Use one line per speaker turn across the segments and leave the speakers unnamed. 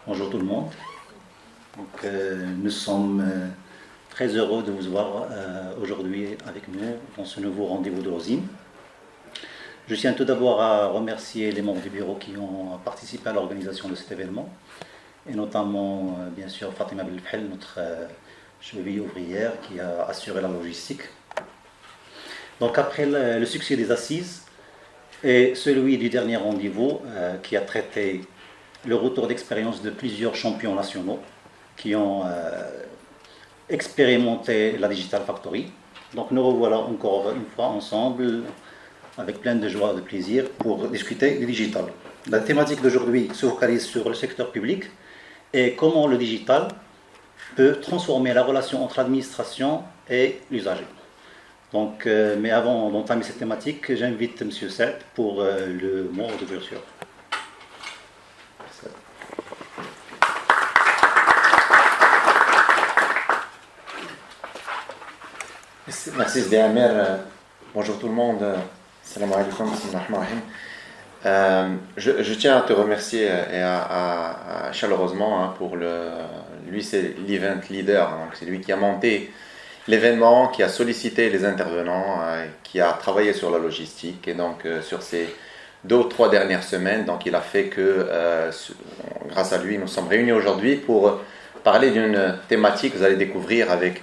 Bonjour tout le monde. Nous sommes très heureux de vous voir aujourd'hui avec nous dans ce nouveau rendez-vous de l'OSIM. Je tiens tout d'abord à remercier les membres du bureau qui ont participé à l'organisation de cet événement, et notamment, bien sûr, Fatima Belfhel, notre cheville ouvrière qui a assuré la logistique. Donc après le succès des assises et celui du dernier rendez-vous qui a traité le retour d'expérience de plusieurs champions nationaux qui ont expérimenté la Digital Factory. Donc nous revoilà encore une fois ensemble avec plein de joie et de plaisir pour discuter du digital. La thématique d'aujourd'hui se focalise sur le secteur public et comment le digital peut transformer la relation entre l'administration et l'usager. Donc, mais avant d'entamer cette thématique, j'invite M. Saad pour le mot d'ouverture.
Merci Sidi Amir. Bonjour tout le monde. Salam alaikum. Je tiens à te remercier et chaleureusement pour lui, c'est l'event leader. Donc c'est lui qui a monté l'événement, qui a sollicité les intervenants, qui a travaillé sur la logistique. Et donc sur ces 2 ou 3 dernières semaines, donc il a fait que grâce à lui, nous sommes réunis aujourd'hui pour parler d'une thématique que vous allez découvrir avec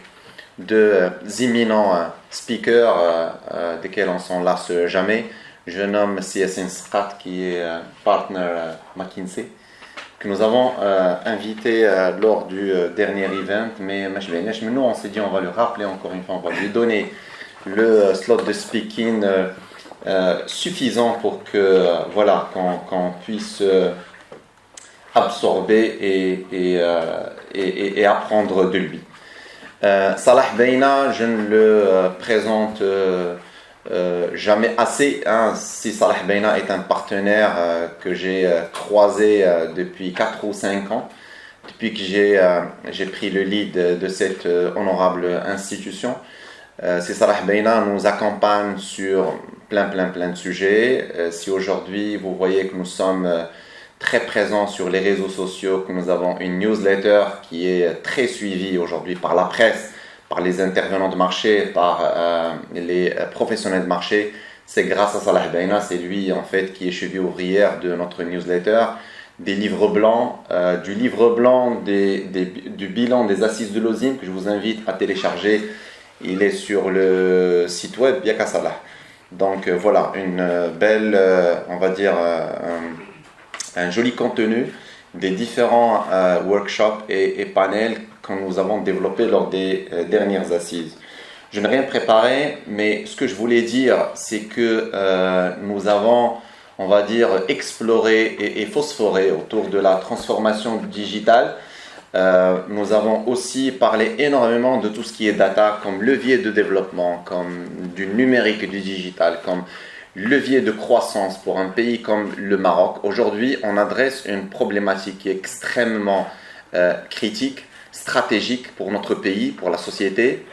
2 éminents speakers desquels on s'en lasse jamais. Je nomme CSN Sqat qui est partner McKinsey, que nous avons invité lors du dernier event, mais nous on s'est dit on va le rappeler encore une fois, on va lui donner le slot de speaking suffisant pour que voilà qu'on puisse absorber et apprendre de lui. Salah Beina, je ne le présente jamais assez. Si Salah Beina est un partenaire que j'ai croisé depuis 4 ou 5 ans, depuis que j'ai pris le lead de cette honorable institution. Si Salah Beina nous accompagne sur plein de sujets. Si aujourd'hui vous voyez que nous sommes très présents sur les réseaux sociaux, que nous avons une newsletter qui est très suivie aujourd'hui par la presse, par les intervenants de marché, par les professionnels de marché, c'est grâce à Salah Beina, c'est lui en fait qui est cheville ouvrière de notre newsletter, des livres blancs, du livre blanc du bilan des assises de l'OSIM que je vous invite à télécharger. Il est sur le site web Biaka Salah. Donc voilà, une belle, on va dire, un joli contenu des différents workshops et panels que nous avons développés lors des dernières assises. Je n'ai rien préparé, mais ce que je voulais dire, c'est que nous avons, on va dire, exploré et phosphoré autour de la transformation digitale. Nous avons aussi parlé énormément de tout ce qui est data comme levier de développement, comme du numérique et du digital, comme levier de croissance pour un pays comme le Maroc. Aujourd'hui, on adresse une problématique qui est extrêmement critique, stratégique pour notre pays, pour la société.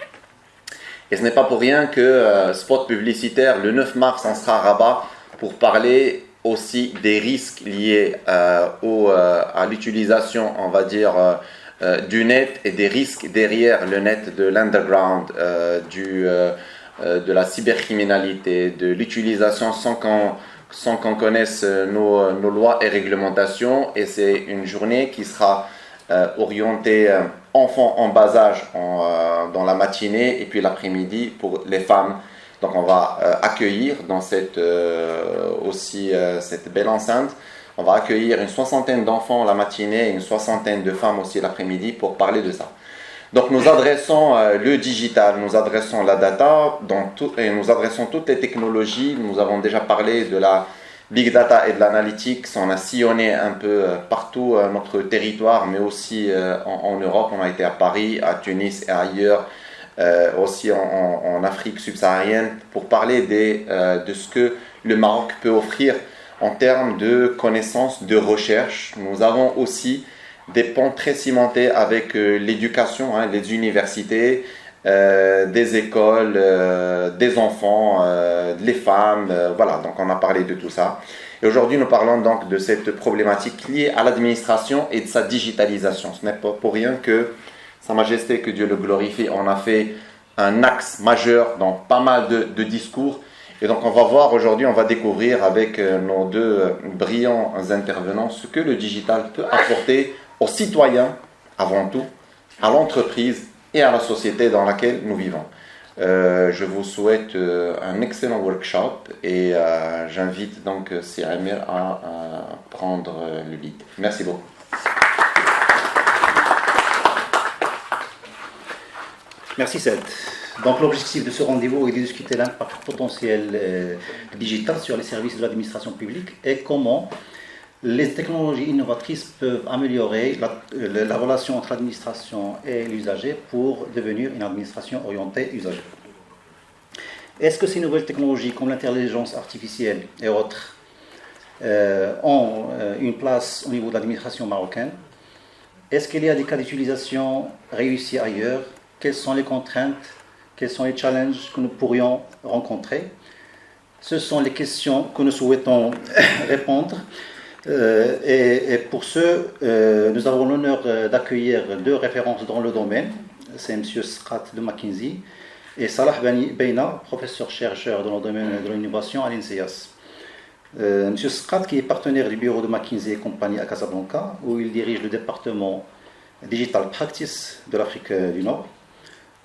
Et ce n'est pas pour rien que spot publicitaire, le 9 mars, on sera à Rabat pour parler aussi des risques liés à l'utilisation, on va dire, du net et des risques derrière le net, de l'underground, de la cybercriminalité, de l'utilisation sans qu'on connaisse nos lois et réglementations. Et c'est une journée qui sera orientée enfants en bas âge dans la matinée et puis l'après-midi pour les femmes. Donc on va accueillir dans cette belle enceinte, on va accueillir une 60aine d'enfants la matinée et une 60aine de femmes aussi l'après-midi pour parler de ça. Donc nous adressons le digital, nous adressons la data et nous adressons toutes les technologies. Nous avons déjà parlé de la big data et de l'analytics. On a sillonné un peu partout notre territoire, mais aussi en Europe. On a été à Paris, à Tunis et ailleurs, aussi en Afrique subsaharienne, pour parler de ce que le Maroc peut offrir en termes de connaissances, de recherche. Nous avons aussi des ponts très cimentés avec l'éducation, les universités, des écoles, des enfants, les femmes, voilà, donc on a parlé de tout ça. Et aujourd'hui, nous parlons donc de cette problématique liée à l'administration et de sa digitalisation. Ce n'est pas pour rien que Sa Majesté, que Dieu le glorifie, en a fait un axe majeur dans pas mal de discours. Et donc on va voir aujourd'hui, on va découvrir avec nos deux brillants intervenants ce que le digital peut apporter aux citoyens, avant tout, à l'entreprise et à la société dans laquelle nous vivons. Je vous souhaite un excellent workshop et j'invite donc Sir Amir à prendre le lead. Merci beaucoup.
Merci Seth. Donc l'objectif de ce rendez-vous est de discuter l'impact potentiel digital sur les services de l'administration publique et comment les technologies innovatrices peuvent améliorer la relation entre l'administration et l'usager pour devenir une administration orientée usager. Est-ce que ces nouvelles technologies comme l'intelligence artificielle et autres ont une place au niveau de l'administration marocaine? Est-ce qu'il y a des cas d'utilisation réussis ailleurs? Quelles sont les contraintes? Quels sont les challenges que nous pourrions rencontrer? Ce sont les questions que nous souhaitons répondre. Et pour ce, nous avons l'honneur d'accueillir deux références dans le domaine. C'est M. Scrat de McKinsey et Salah Beina, professeur-chercheur dans le domaine de l'innovation à l'INSEAS. M. Scrat, qui est partenaire du bureau de McKinsey et compagnie à Casablanca, où il dirige le département Digital Practice de l'Afrique du Nord.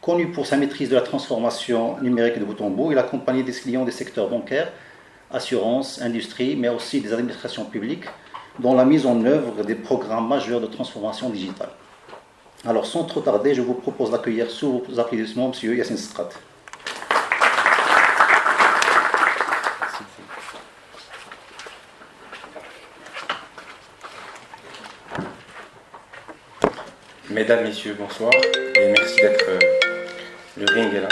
Connu pour sa maîtrise de la transformation numérique de bout en bout, il accompagne des clients des secteurs bancaires, assurance, industrie, mais aussi des administrations publiques dans la mise en œuvre des programmes majeurs de transformation digitale. Alors, sans trop tarder, je vous propose d'accueillir sous vos applaudissements M. Yassine Scrat.
Mesdames, Messieurs, bonsoir et merci d'être... le ring est là.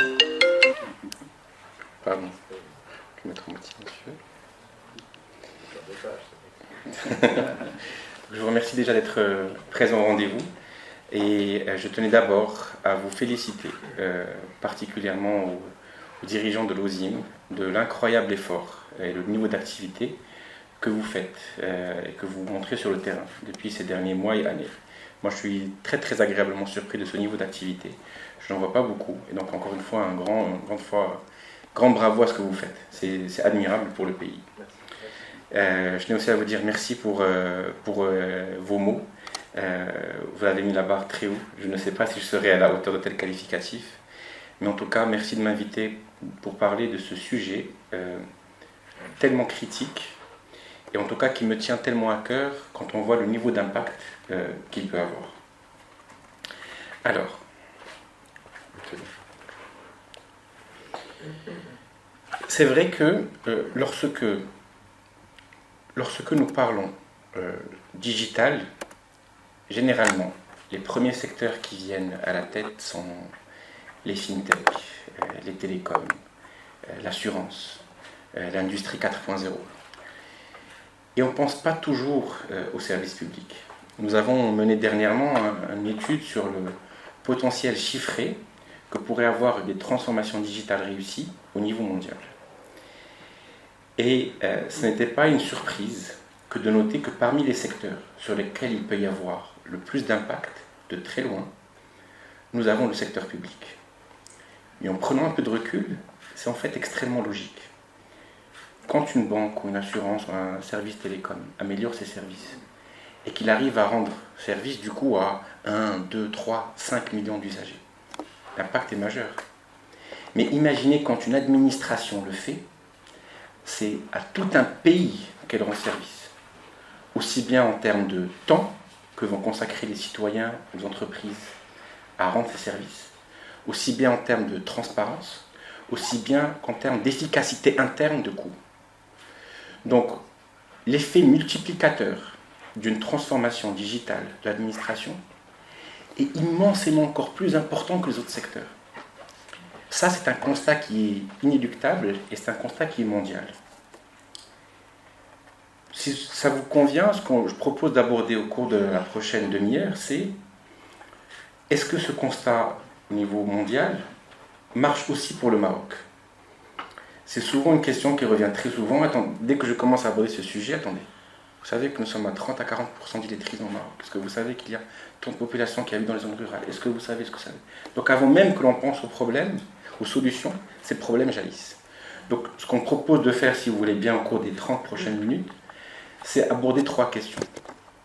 Pardon. Je vais mettre en moitié, monsieur. Je vous remercie déjà d'être présent au rendez-vous et je tenais d'abord à vous féliciter particulièrement aux dirigeants de l'OSIM de l'incroyable effort et le niveau d'activité que vous faites et que vous montrez sur le terrain depuis ces derniers mois et années. Moi, je suis très très agréablement surpris de ce niveau d'activité. Je n'en vois pas beaucoup. Et donc, encore une fois, un grand bravo à ce que vous faites. C'est admirable pour le pays. Je tenais aussi à vous dire merci pour vos mots. Vous avez mis la barre très haut. Je ne sais pas si je serai à la hauteur de tel qualificatif. Mais en tout cas, merci de m'inviter pour parler de ce sujet tellement critique et en tout cas qui me tient tellement à cœur quand on voit le niveau d'impact qu'il peut avoir. Alors, c'est vrai que lorsque nous parlons digital, généralement, les premiers secteurs qui viennent à la tête sont les fintech, les télécoms, l'assurance, l'industrie 4.0. Et on ne pense pas toujours aux services publics. Nous avons mené dernièrement une étude sur le potentiel chiffré que pourraient avoir des transformations digitales réussies au niveau mondial. Et ce n'était pas une surprise que de noter que parmi les secteurs sur lesquels il peut y avoir le plus d'impact, de très loin, nous avons le secteur public. Mais en prenant un peu de recul, c'est en fait extrêmement logique. Quand une banque ou une assurance ou un service télécom améliore ses services et qu'il arrive à rendre service du coup à 1, 2, 3, 5 millions d'usagers, l'impact est majeur. Mais imaginez quand une administration le fait, c'est à tout un pays qu'elle rend service. Aussi bien en termes de temps que vont consacrer les citoyens, les entreprises à rendre ces services, aussi bien en termes de transparence, aussi bien qu'en termes d'efficacité interne de coûts. Donc, l'effet multiplicateur d'une transformation digitale de l'administration est immensément encore plus important que les autres secteurs. Ça, c'est un constat qui est inéluctable et c'est un constat qui est mondial. Si ça vous convient, ce que je propose d'aborder au cours de la prochaine demi-heure, c'est est-ce que ce constat au niveau mondial marche aussi pour le Maroc. C'est souvent une question qui revient très souvent. Dès que je commence à aborder ce sujet, attendez, vous savez que nous sommes à 30 à 40% d'illettrisés au Maroc. Est-ce que vous savez qu'il y a tant de population qui habite dans les zones rurales? Est-ce que vous savez? Donc avant même que l'on pense aux problèmes, aux solutions, ces problèmes jaillissent. Donc ce qu'on propose de faire, si vous voulez bien, au cours des 30 prochaines minutes, c'est aborder 3 questions.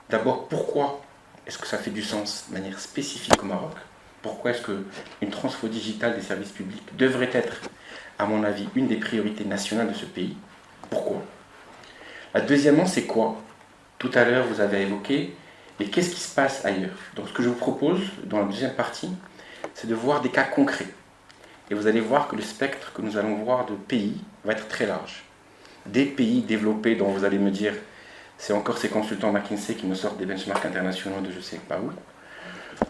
D'abord, pourquoi est-ce que ça fait du sens de manière spécifique au Maroc? Pourquoi est-ce qu'une transfo digitale des services publics devrait être, à mon avis, une des priorités nationales de ce pays? Pourquoi? Deuxièmement, c'est quoi? Tout à l'heure, vous avez évoqué, mais qu'est-ce qui se passe ailleurs? Donc ce que je vous propose, dans la deuxième partie, c'est de voir des cas concrets. Et vous allez voir que le spectre que nous allons voir de pays va être très large. Des pays développés dont vous allez me dire, c'est encore ces consultants McKinsey qui nous sortent des benchmarks internationaux de je ne sais pas où,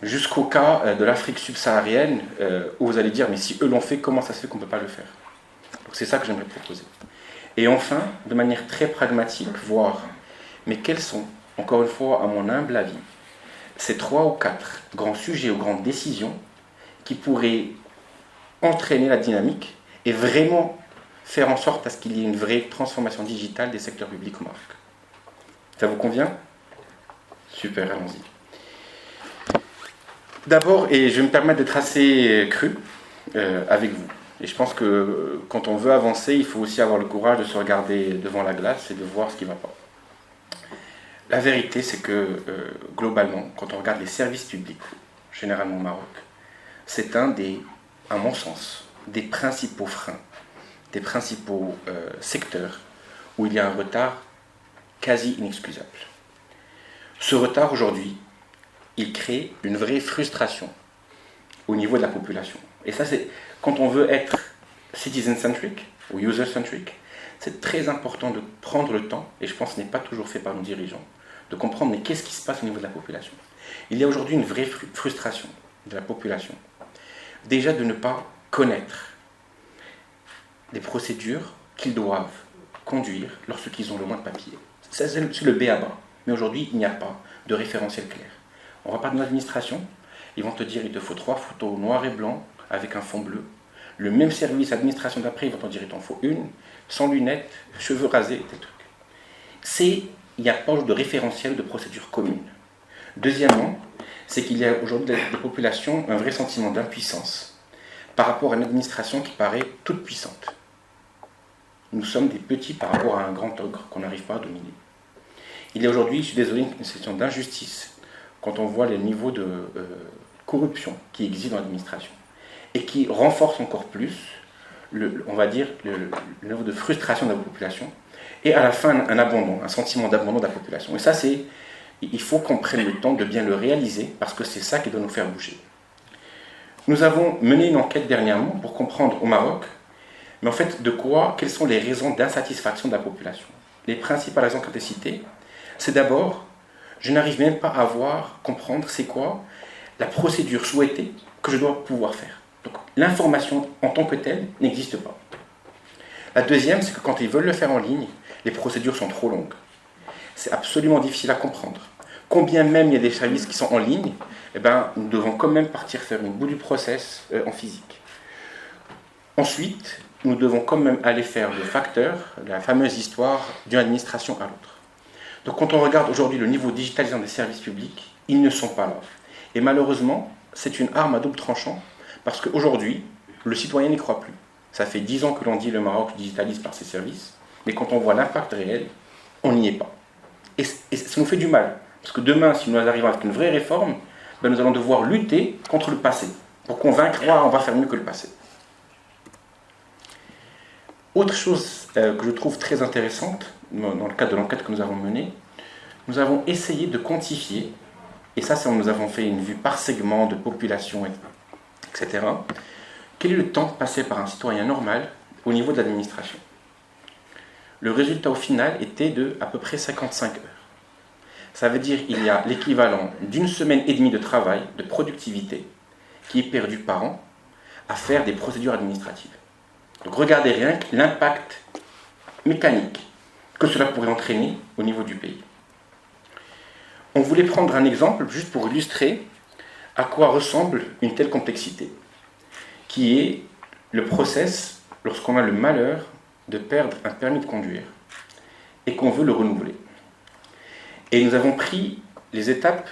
jusqu'au cas de l'Afrique subsaharienne, où vous allez dire, mais si eux l'ont fait, comment ça se fait qu'on ne peut pas le faire? Donc c'est ça que j'aimerais proposer. Et enfin, de manière très pragmatique, voir, mais quels sont, encore une fois, à mon humble avis, ces 3 ou 4 grands sujets ou grandes décisions qui pourraient entraîner la dynamique et vraiment faire en sorte à ce qu'il y ait une vraie transformation digitale des secteurs publics au Maroc. Ça vous convient? Super, allons-y. D'abord, et je vais me permettre d'être assez cru avec vous. Et je pense que quand on veut avancer, il faut aussi avoir le courage de se regarder devant la glace et de voir ce qui ne va pas. La vérité, c'est que globalement, quand on regarde les services publics, généralement au Maroc, c'est à mon sens, des principaux freins, des principaux secteurs où il y a un retard quasi inexcusable. Ce retard aujourd'hui, il crée une vraie frustration au niveau de la population. Et ça, c'est quand on veut être citizen-centric ou user-centric, c'est très important de prendre le temps, et je pense que ce n'est pas toujours fait par nos dirigeants, de comprendre mais qu'est-ce qui se passe au niveau de la population. Il y a aujourd'hui une vraie frustration de la population. Déjà de ne pas connaître les procédures qu'ils doivent conduire lorsqu'ils ont le moins de papier. C'est le b.a.-ba. Mais aujourd'hui, il n'y a pas de référentiel clair. On va parler de l'administration, ils vont te dire il te faut 3 photos noir et blanc avec un fond bleu. Le même service administration d'après, ils vont te dire il t'en faut une, sans lunettes, cheveux rasés, des trucs. Il n'y a pas de référentiel de procédure commune. Deuxièmement, c'est qu'il y a aujourd'hui des populations un vrai sentiment d'impuissance par rapport à une administration qui paraît toute puissante. Nous sommes des petits par rapport à un grand ogre qu'on n'arrive pas à dominer. Il y a aujourd'hui, je suis désolé, une situation d'injustice quand on voit les niveaux de corruption qui existent dans l'administration et qui renforcent encore plus, on va dire, le niveau de frustration de la population et à la fin un abandon, un sentiment d'abandon de la population. Et ça, il faut qu'on prenne le temps de bien le réaliser parce que c'est ça qui doit nous faire bouger. Nous avons mené une enquête dernièrement pour comprendre au Maroc, mais en fait, quelles sont les raisons d'insatisfaction de la population. Les principales raisons qui ont été citées, c'est d'abord, je n'arrive même pas à comprendre c'est quoi la procédure souhaitée que je dois pouvoir faire. Donc l'information en tant que telle n'existe pas. La deuxième, c'est que quand ils veulent le faire en ligne, les procédures sont trop longues. C'est absolument difficile à comprendre. Combien même il y a des services qui sont en ligne, nous devons quand même partir faire une bout du process en physique. Ensuite, nous devons quand même aller faire le facteur, la fameuse histoire d'une administration à l'autre. Donc quand on regarde aujourd'hui le niveau digitalisant des services publics, ils ne sont pas là. Et malheureusement, c'est une arme à double tranchant, parce qu'aujourd'hui, le citoyen n'y croit plus. Ça fait 10 ans que l'on dit le Maroc digitalise par ses services, mais quand on voit l'impact réel, on n'y est pas. Et ça nous fait du mal, parce que demain, si nous arrivons avec une vraie réforme, nous allons devoir lutter contre le passé, pour convaincre, on va faire mieux que le passé. Autre chose que je trouve très intéressante, dans le cadre de l'enquête que nous avons menée, nous avons essayé de quantifier, et ça nous avons fait une vue par segment de population, etc., quel est le temps passé par un citoyen normal au niveau de l'administration. Le résultat au final était de à peu près 55 heures. Ça veut dire qu'il y a l'équivalent d'une semaine et demie de travail, de productivité, qui est perdu par an à faire des procédures administratives. Donc regardez rien que l'impact mécanique que cela pourrait entraîner au niveau du pays. On voulait prendre un exemple juste pour illustrer à quoi ressemble une telle complexité, qui est le process lorsqu'on a le malheur de perdre un permis de conduire et qu'on veut le renouveler. Et nous avons pris les étapes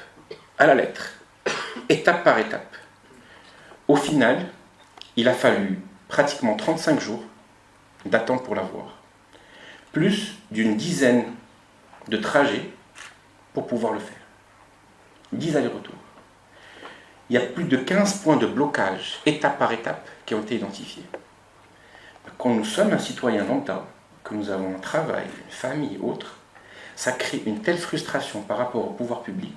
à la lettre, étape par étape. Au final, il a fallu pratiquement 35 jours d'attente pour l'avoir, plus d'une dizaine de trajets pour pouvoir le faire. 10 allers-retours. Il y a plus de 15 points de blocage, étape par étape, qui ont été identifiés. Quand nous sommes un citoyen lambda, que nous avons un travail, une famille, autre, ça crée une telle frustration par rapport au pouvoir public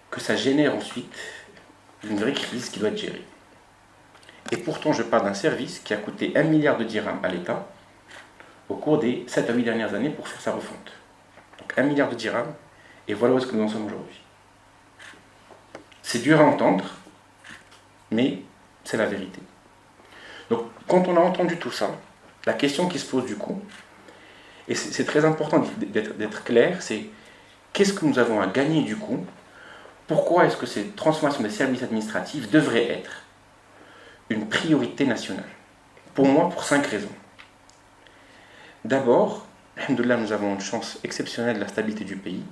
que ça génère ensuite une vraie crise qui doit être gérée. Et pourtant, je parle d'un service qui a coûté 1 milliard de dirhams à l'État au cours des 7 à 8 dernières années pour faire sa refonte. Donc 1 milliard de dirhams, et voilà où est-ce que nous en sommes aujourd'hui. C'est dur à entendre, mais c'est la vérité. Donc, quand on a entendu tout ça, la question qui se pose du coup, et c'est très important d'être clair, c'est qu'est-ce que nous avons à gagner du coup? Pourquoi est-ce que cette transformation des services administratifs devrait être une priorité nationale? Pour moi, pour 5 raisons. D'abord, alhamdoulilah, nous avons une chance exceptionnelle de la stabilité du pays,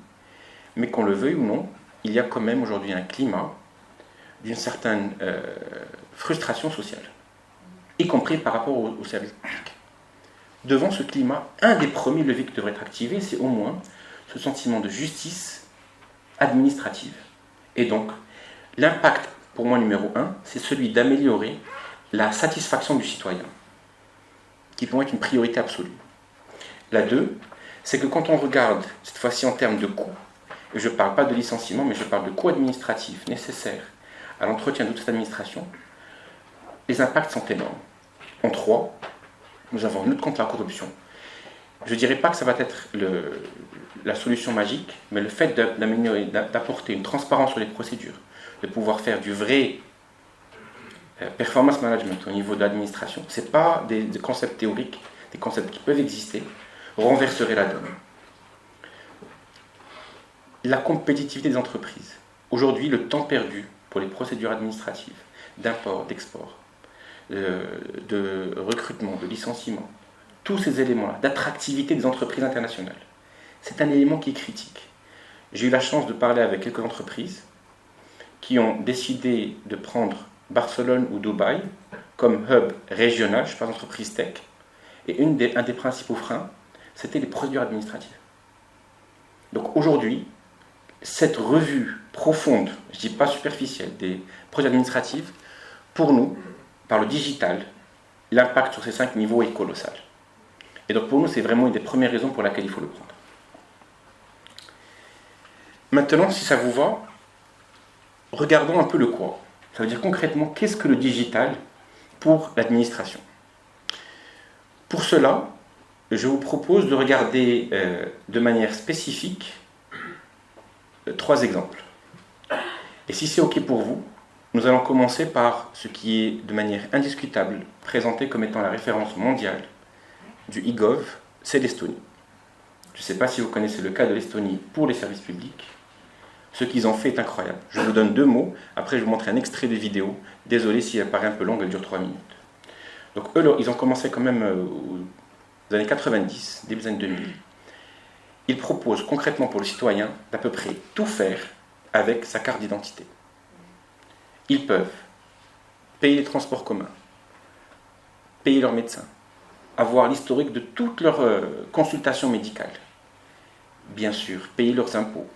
mais qu'on le veuille ou non, il y a quand même aujourd'hui un climat d'une certaine frustration sociale, y compris par rapport aux services publics. Devant ce climat, un des premiers leviers qui devrait être activé, c'est au moins ce sentiment de justice administrative. Et donc, l'impact, pour moi, numéro 1, c'est celui d'améliorer la satisfaction du citoyen, qui peut être une priorité absolue. La 2, c'est que quand on regarde, cette fois-ci en termes de coûts, et je ne parle pas de licenciement, mais je parle de coûts administratifs nécessaires à l'entretien de toute cette administration, les impacts sont énormes. En 3, nous avons une lutte contre la corruption. Je ne dirais pas que ça va être la solution magique, mais le fait d'améliorer, d'apporter une transparence sur les procédures, de pouvoir faire du vrai performance management au niveau de l'administration, ce n'est pas des concepts théoriques, des concepts qui peuvent exister, renverserait la donne. La compétitivité des entreprises. Aujourd'hui, le temps perdu pour les procédures administratives, d'import, d'export, de recrutement, de licenciement, tous ces éléments-là, d'attractivité des entreprises internationales, c'est un élément qui est critique. J'ai eu la chance de parler avec quelques entreprises qui ont décidé de prendre Barcelone ou Dubaï comme hub régional, je parle d'entreprise tech, et un des principaux freins, c'était les procédures administratives. Donc aujourd'hui, cette revue profonde, je ne dis pas superficielle, des procédures administratives, pour nous, par le digital, l'impact sur ces 5 niveaux est colossal. Et donc pour nous, c'est vraiment une des premières raisons pour laquelle il faut le prendre. Maintenant, si ça vous va, regardons un peu le quoi. Ça veut dire concrètement, qu'est-ce que le digital pour l'administration? Pour cela, je vous propose de regarder de manière spécifique 3 exemples. Et si c'est OK pour vous, nous allons commencer par ce qui est de manière indiscutable présenté comme étant la référence mondiale du e-gov, c'est l'Estonie. Je ne sais pas si vous connaissez le cas de l'Estonie pour les services publics. Ce qu'ils ont fait est incroyable. Je vous donne 2 mots, après je vous montre un extrait de vidéo. Désolé si elle paraît un peu longue, elle dure 3 minutes. Donc eux, ils ont commencé quand même aux années 90, début des années 2000. Ils proposent concrètement pour le citoyen d'à peu près tout faire avec sa carte d'identité. Ils peuvent payer les transports communs, payer leurs médecins, avoir l'historique de toutes leurs consultations médicales, bien sûr, payer leurs impôts,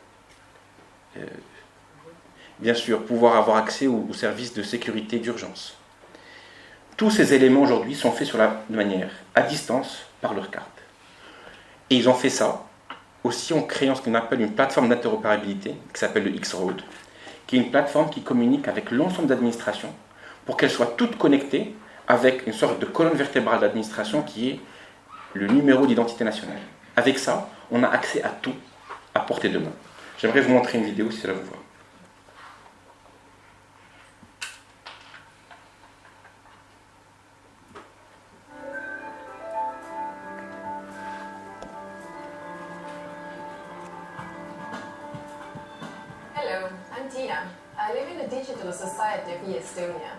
bien sûr, pouvoir avoir accès aux services de sécurité d'urgence. Tous ces éléments aujourd'hui sont faits de manière à distance par leur carte. Et ils ont fait ça aussi en créant ce qu'on appelle une plateforme d'interopérabilité qui s'appelle le X-Road, qui est une plateforme qui communique avec l'ensemble d'administrations pour qu'elles soient toutes connectées avec une sorte de colonne vertébrale d'administration qui est le numéro d'identité nationale. Avec ça, on a accès à tout à portée de main. J'aimerais vous montrer une vidéo si cela vous va.
Hello, I'm Tina. I live in the digital society of Estonia.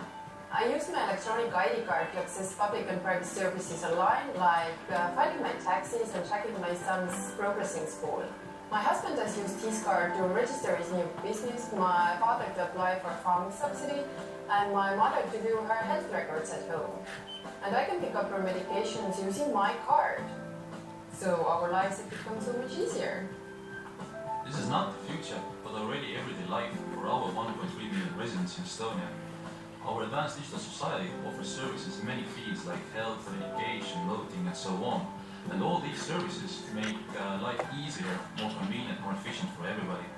I use my electronic ID card to access public and private services online, like filing my taxes and checking my son's progress in school. My husband has used his card to register his new business, my father to apply for a farming subsidy, and my mother to do her health records at home. And I can pick up her medications using my card. So our lives have become so much easier.
This is not the future, but already everyday life for our 1.3 million residents in Estonia. Our advanced digital society offers services in many fields like health, education, voting and so on. And all these services make life easier, more convenient, more efficient for everybody.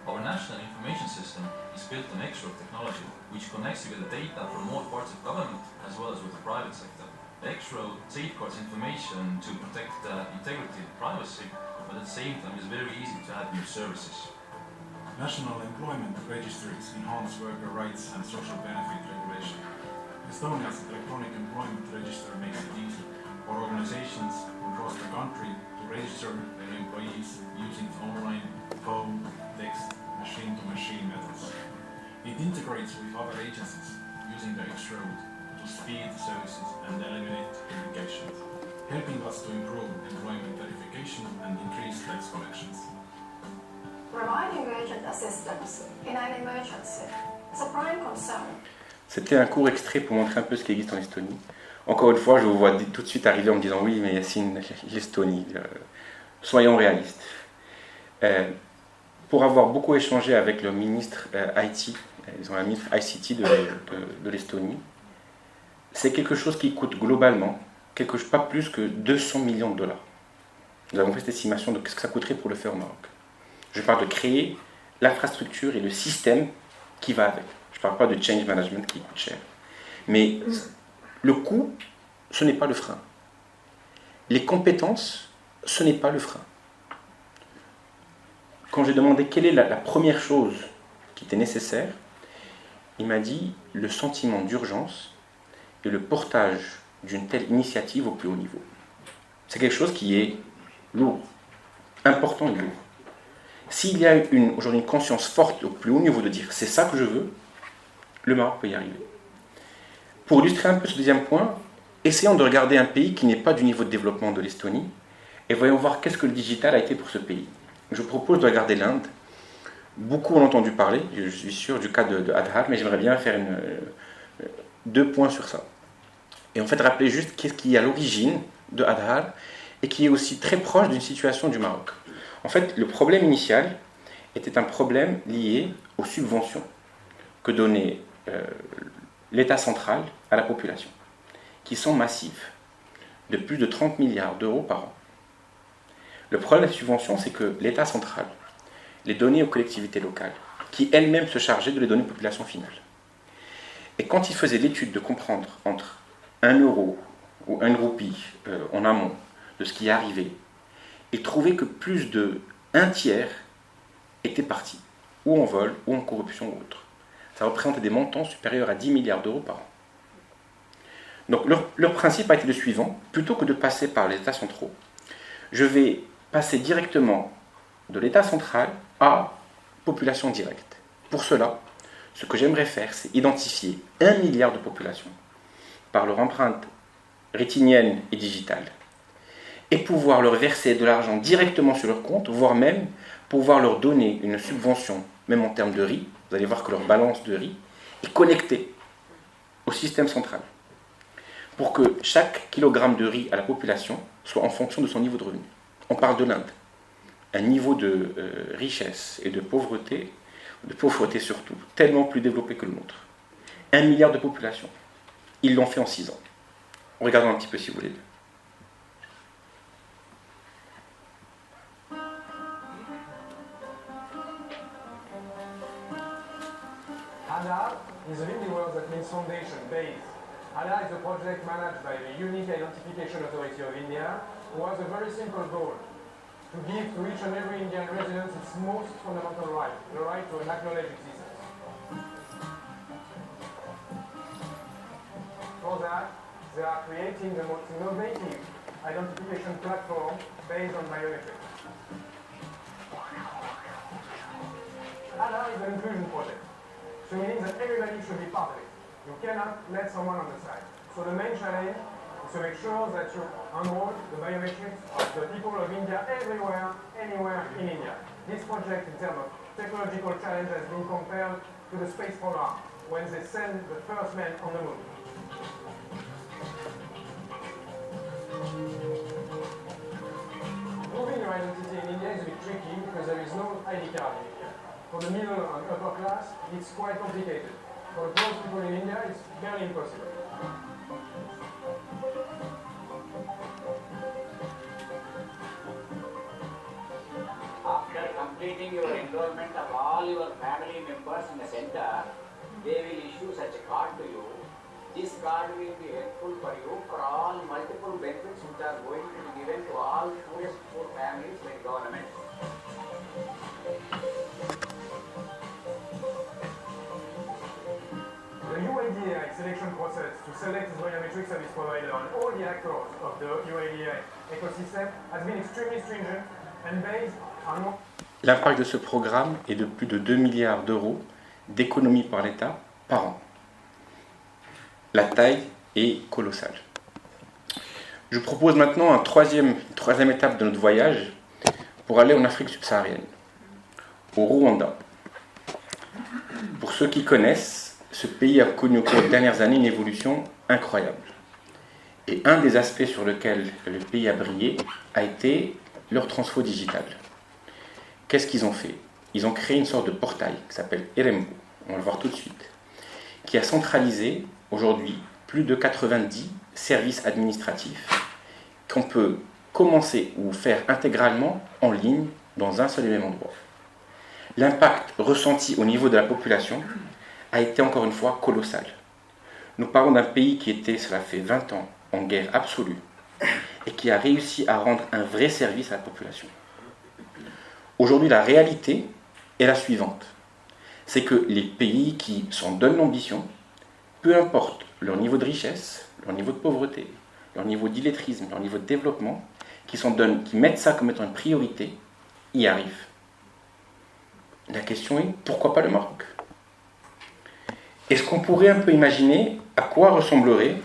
Our national information system is built on X-Road technology, which connects together data from all parts of government as well as with the private sector. X-Road safeguards information to protect integrity and privacy, but at the same time it's very easy to add new services.
National employment registries enhance worker rights and social benefit regulation. Estonia's electronic employment register makes it easy for organizations across the country to register their employees using online, phone, text, machine-to-machine methods. It integrates with other agencies using the X-Road to speed services and eliminate duplications, helping us to improve employment verification and increase tax collections.
Providing urgent assistance in an emergency is a prime concern.
C'était un court extrait pour montrer un peu ce qui existe en Estonie. Encore une fois, je vous vois tout de suite arriver en me disant oui, mais Yacine, l'Estonie, soyons réalistes. Pour avoir beaucoup échangé avec le ministre IT, ils ont un ministre ICT de l'Estonie, c'est quelque chose qui coûte globalement pas plus que 200 millions de dollars. Nous avons fait cette estimation de ce que ça coûterait pour le faire au Maroc. Je parle de créer l'infrastructure et le système qui va avec. Je ne parle pas de change management qui coûte cher. Mais le coût, ce n'est pas le frein. Les compétences, ce n'est pas le frein. Quand j'ai demandé quelle est la première chose qui était nécessaire, il m'a dit le sentiment d'urgence et le portage d'une telle initiative au plus haut niveau. C'est quelque chose qui est lourd, important et lourd. S'il y a aujourd'hui une conscience forte au plus haut niveau de dire c'est ça que je veux, le Maroc peut y arriver. Pour illustrer un peu ce deuxième point, essayons de regarder un pays qui n'est pas du niveau de développement de l'Estonie et voyons voir qu'est-ce que le digital a été pour ce pays. Je propose de regarder l'Inde. Beaucoup ont entendu parler, je suis sûr, du cas de Aadhaar, mais j'aimerais bien faire deux points sur ça. Et en fait, rappeler juste qu'est-ce qui est à l'origine de Aadhaar et qui est aussi très proche d'une situation du Maroc. En fait, le problème initial était un problème lié aux subventions que donnait l'État central à la population, qui sont massives, de plus de 30 milliards d'euros par an. Le problème des subventions, c'est que l'État central les donnait aux collectivités locales, qui elles-mêmes se chargeaient de les donner aux populations finales. Et quand ils faisaient l'étude de comprendre entre 1 euro ou 1 roupie en amont de ce qui est arrivé, ils trouvaient que plus de 1/3 était parti, ou en vol, ou en corruption ou autre. Ça représentait des montants supérieurs à 10 milliards d'euros par an. Donc leur principe a été le suivant: plutôt que de passer par les États centraux, je vais passer directement de l'État central à population directe. Pour cela, ce que j'aimerais faire, c'est identifier 1 milliard de populations par leur empreinte rétinienne et digitale, et pouvoir leur verser de l'argent directement sur leur compte, voire même pouvoir leur donner une subvention, même en termes de riz. Vous allez voir que leur balance de riz est connectée au système central, pour que chaque kilogramme de riz à la population soit en fonction de son niveau de revenu. On parle de l'Inde, un niveau de richesse et de pauvreté surtout, tellement plus développé que le nôtre. 1 milliard de population. Ils l'ont fait en 6 ans. Regardons un petit peu si vous voulez.
Aadhaar is a Hindi word that means foundation, base. Aadhaar is a project managed by the Unique Identification Authority of India, who has a very simple goal: to give to each and every Indian resident its most fundamental right, the right to an acknowledged existence. For that, they are creating the most innovative identification platform based on biometrics. Aadhaar is an inclusion project, so meaning that everybody should be part of it. You cannot let someone on the side. So the main challenge is to make sure that you enroll the biometrics of the people of India everywhere, anywhere in India. This project, in terms of technological challenge, has been compared to the space program when they sent the first man on the moon. Proving your identity in India is a bit tricky because there is no ID card in India. For the middle and upper class, it's quite complicated. For the poor people in India, it's barely impossible.
After completing your enrollment of all your family members in the center, they will issue such a card to you. This card will be helpful for you for all multiple benefits which are going to be given to all poor families by government.
The UIDAI selection process to select the biometric service provider and all the actors of the UIDAI ecosystem has been extremely stringent and based on...
L'impact de ce programme est de plus de 2 milliards d'euros d'économies par l'État par an. La taille est colossale. Je propose maintenant une troisième étape de notre voyage pour aller en Afrique subsaharienne, au Rwanda. Pour ceux qui connaissent, ce pays a connu au cours des dernières années une évolution incroyable. Et un des aspects sur lesquels le pays a brillé a été leur transfo digital. Qu'est-ce qu'ils ont fait? Ils ont créé une sorte de portail qui s'appelle Irembo, on va le voir tout de suite, qui a centralisé aujourd'hui plus de 90 services administratifs qu'on peut commencer ou faire intégralement en ligne dans un seul et même endroit. L'impact ressenti au niveau de la population a été encore une fois colossal. Nous parlons d'un pays qui était, cela fait 20 ans, en guerre absolue et qui a réussi à rendre un vrai service à la population. Aujourd'hui, la réalité est la suivante. C'est que les pays qui s'en donnent l'ambition, peu importe leur niveau de richesse, leur niveau de pauvreté, leur niveau d'illettrisme, leur niveau de développement, qui mettent ça comme étant une priorité, y arrivent. La question est, pourquoi pas le Maroc? Est-ce qu'on pourrait un peu imaginer à quoi ressemblerait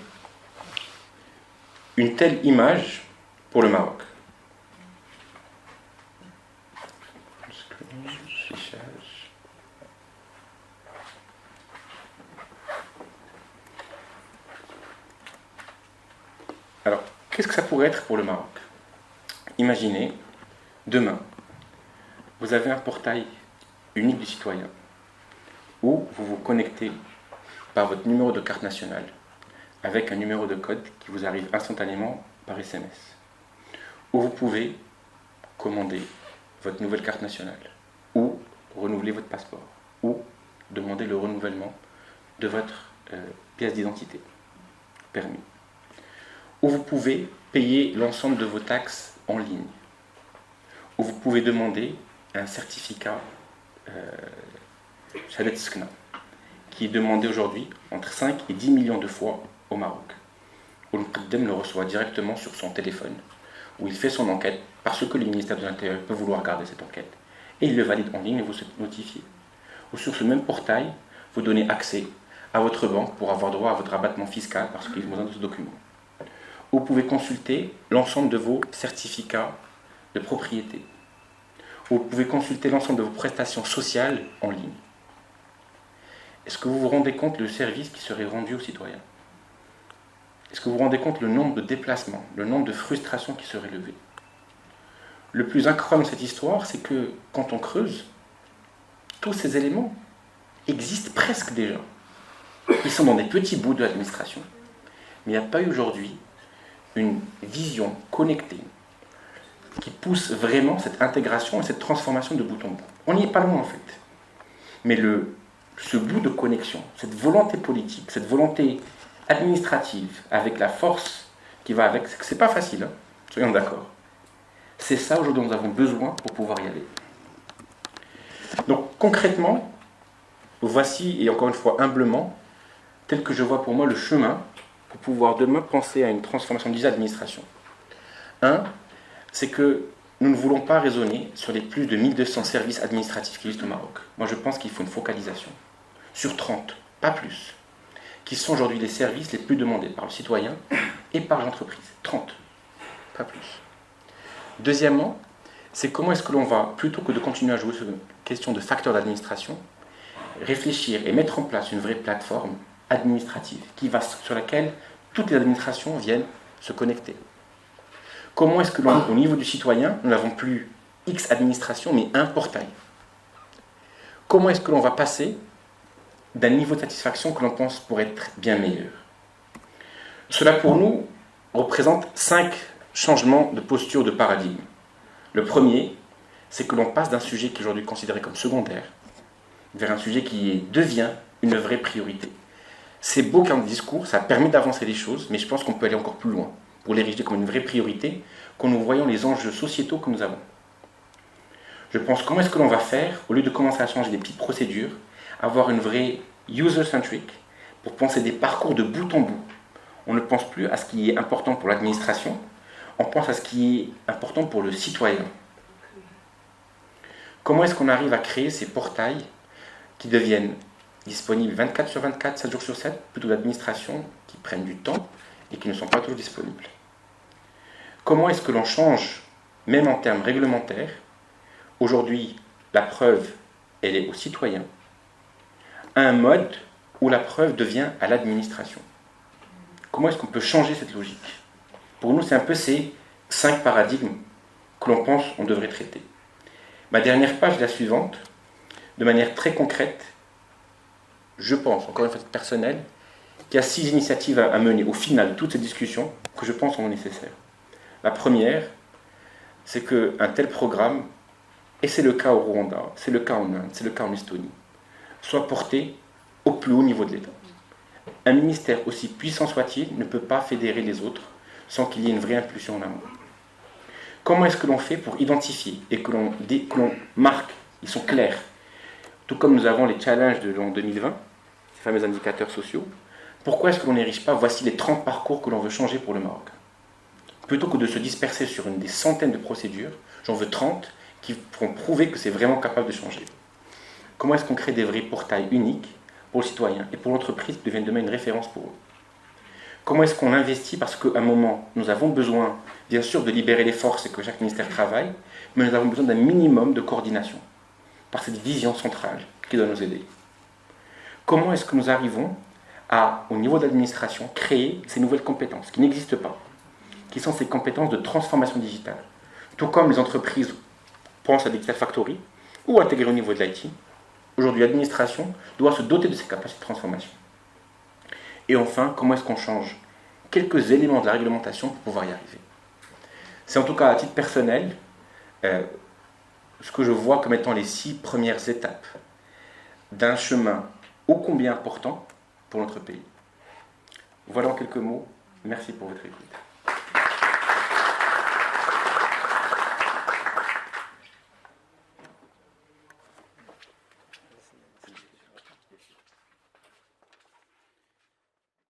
une telle image pour le Maroc? Alors, qu'est-ce que ça pourrait être pour le Maroc? Imaginez, demain, vous avez un portail unique du citoyen où vous vous connectez par votre numéro de carte nationale avec un numéro de code qui vous arrive instantanément par SMS, où vous pouvez commander votre nouvelle carte nationale ou renouveler votre passeport ou demander le renouvellement de votre pièce d'identité, permis, où vous pouvez payer l'ensemble de vos taxes en ligne, où vous pouvez demander un certificat Shahadat Skna, qui est demandé aujourd'hui entre 5 et 10 millions de fois au Maroc, où le Muqaddam le reçoit directement sur son téléphone, où il fait son enquête, parce que le ministère de l'Intérieur peut vouloir garder cette enquête, et il le valide en ligne et vous se notifie. Ou sur ce même portail, vous donnez accès à votre banque pour avoir droit à votre abattement fiscal, parce qu'ils ont besoin de ce document. Vous pouvez consulter l'ensemble de vos certificats de propriété. Vous pouvez consulter l'ensemble de vos prestations sociales en ligne. Est-ce que vous vous rendez compte du service qui serait rendu aux citoyens? Est-ce que vous vous rendez compte le nombre de déplacements, le nombre de frustrations qui seraient levées? Le plus incroyable dans cette histoire, c'est que quand on creuse, tous ces éléments existent presque déjà. Ils sont dans des petits bouts de l'administration. Mais il n'y a pas eu aujourd'hui une vision connectée qui pousse vraiment cette intégration et cette transformation de bout en bout. On n'y est pas loin en fait. Mais ce bout de connexion, cette volonté politique, cette volonté administrative, avec la force qui va avec, c'est pas facile, hein, soyons d'accord. C'est ça aujourd'hui dont nous avons besoin pour pouvoir y aller. Donc concrètement, voici, et encore une fois humblement, tel que je vois pour moi le chemin pour pouvoir demain penser à une transformation des administrations. Un, c'est que nous ne voulons pas raisonner sur les plus de 1200 services administratifs qui existent au Maroc. Moi je pense qu'il faut une focalisation sur 30, pas plus. qui sont aujourd'hui les services les plus demandés par le citoyen et par l'entreprise. 30, pas plus. Deuxièmement, c'est comment est-ce que l'on va, plutôt que de continuer à jouer sur une question de facteurs d'administration, réfléchir et mettre en place une vraie plateforme administrative sur laquelle toutes les administrations viennent se connecter. Comment est-ce que au niveau du citoyen, nous n'avons plus X administrations, mais un portail? Comment est-ce que l'on va passer d'un niveau de satisfaction que l'on pense pour être bien meilleur? Cela, pour nous, représente 5 changements de posture, de paradigme. Le premier, c'est que l'on passe d'un sujet qui est aujourd'hui considéré comme secondaire vers un sujet qui devient une vraie priorité. C'est beau qu'un discours, ça permet d'avancer les choses, mais je pense qu'on peut aller encore plus loin pour l'ériger comme une vraie priorité, quand nous voyons les enjeux sociétaux que nous avons. Je pense comment est-ce que l'on va faire, au lieu de commencer à changer des petites procédures, avoir une vraie user-centric, pour penser des parcours de bout en bout. On ne pense plus à ce qui est important pour l'administration, on pense à ce qui est important pour le citoyen. Comment est-ce qu'on arrive à créer ces portails qui deviennent disponibles 24 sur 24, 7 jours sur 7, plutôt d'administration qui prennent du temps et qui ne sont pas toujours disponibles? Comment est-ce que l'on change, même en termes réglementaires? Aujourd'hui, la preuve, elle est au citoyen, à un mode où la preuve devient à l'administration. Comment est-ce qu'on peut changer cette logique? Pour nous, c'est un peu ces 5 paradigmes que l'on pense qu'on devrait traiter. Ma dernière page est la suivante. De manière très concrète, je pense, encore une fois personnelle, qu'il y a 6 initiatives à mener au final de toutes ces discussions que je pense sont nécessaires. La première, c'est qu'un tel programme, et c'est le cas au Rwanda, c'est le cas en Inde, c'est le cas en Estonie, soit porté au plus haut niveau de l'État. Un ministère aussi puissant soit-il ne peut pas fédérer les autres sans qu'il y ait une vraie impulsion en amont. Comment est-ce que l'on fait pour identifier et que l'on marque, ils sont clairs, tout comme nous avons les challenges de l'an 2020, ces fameux indicateurs sociaux, pourquoi est-ce que l'on n'érige pas, voici les 30 parcours que l'on veut changer pour le Maroc? Plutôt que de se disperser sur des centaines de procédures, j'en veux 30 qui pourront prouver que c'est vraiment capable de changer. Comment est-ce qu'on crée des vrais portails uniques pour le citoyen et pour l'entreprise qui deviennent demain une référence pour eux? Comment est-ce qu'on investit? Parce qu'à un moment, nous avons besoin, bien sûr, de libérer les forces et que chaque ministère travaille, mais nous avons besoin d'un minimum de coordination par cette vision centrale qui doit nous aider. Comment est-ce que nous arrivons à, au niveau de l'administration, créer ces nouvelles compétences qui n'existent pas, qui sont ces compétences de transformation digitale? Tout comme les entreprises pensent à Digital Factory ou intégrer au niveau de l'IT, aujourd'hui l'administration doit se doter de ces capacités de transformation. Et enfin, comment est-ce qu'on change quelques éléments de la réglementation pour pouvoir y arriver? C'est en tout cas à titre personnel ce que je vois comme étant les 6 premières étapes d'un chemin ô combien important pour notre pays. Voilà en quelques mots. Merci pour votre écoute.